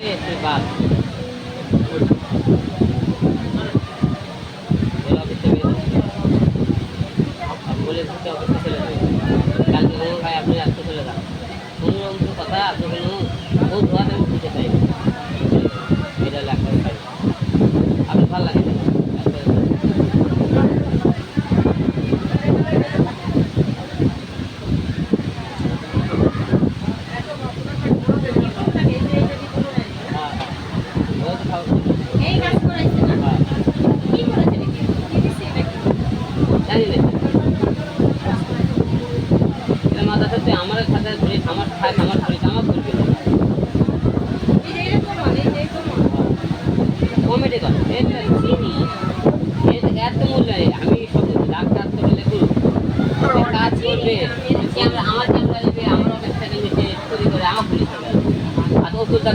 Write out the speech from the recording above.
বাদ বলে অফিসে চলে যাবে কালকে ভাই আপনি আজকে চলে যান কোনো কথা আপনি কোনো ও ধোয়াতে আমি দিতে চাই এটা লাগবে আপনি ভালো লাগে আমার খাতা ধরে আমার খায় আমার ধরে আমার করবে কমেডি কর এত মূল্য আমি সব ডাক্তার তো বলে কাজ করবে আমার ক্যামেরা নেবে আমার অফিস থেকে নিচে চুরি করে আমার পুলিশ আর ওষুধ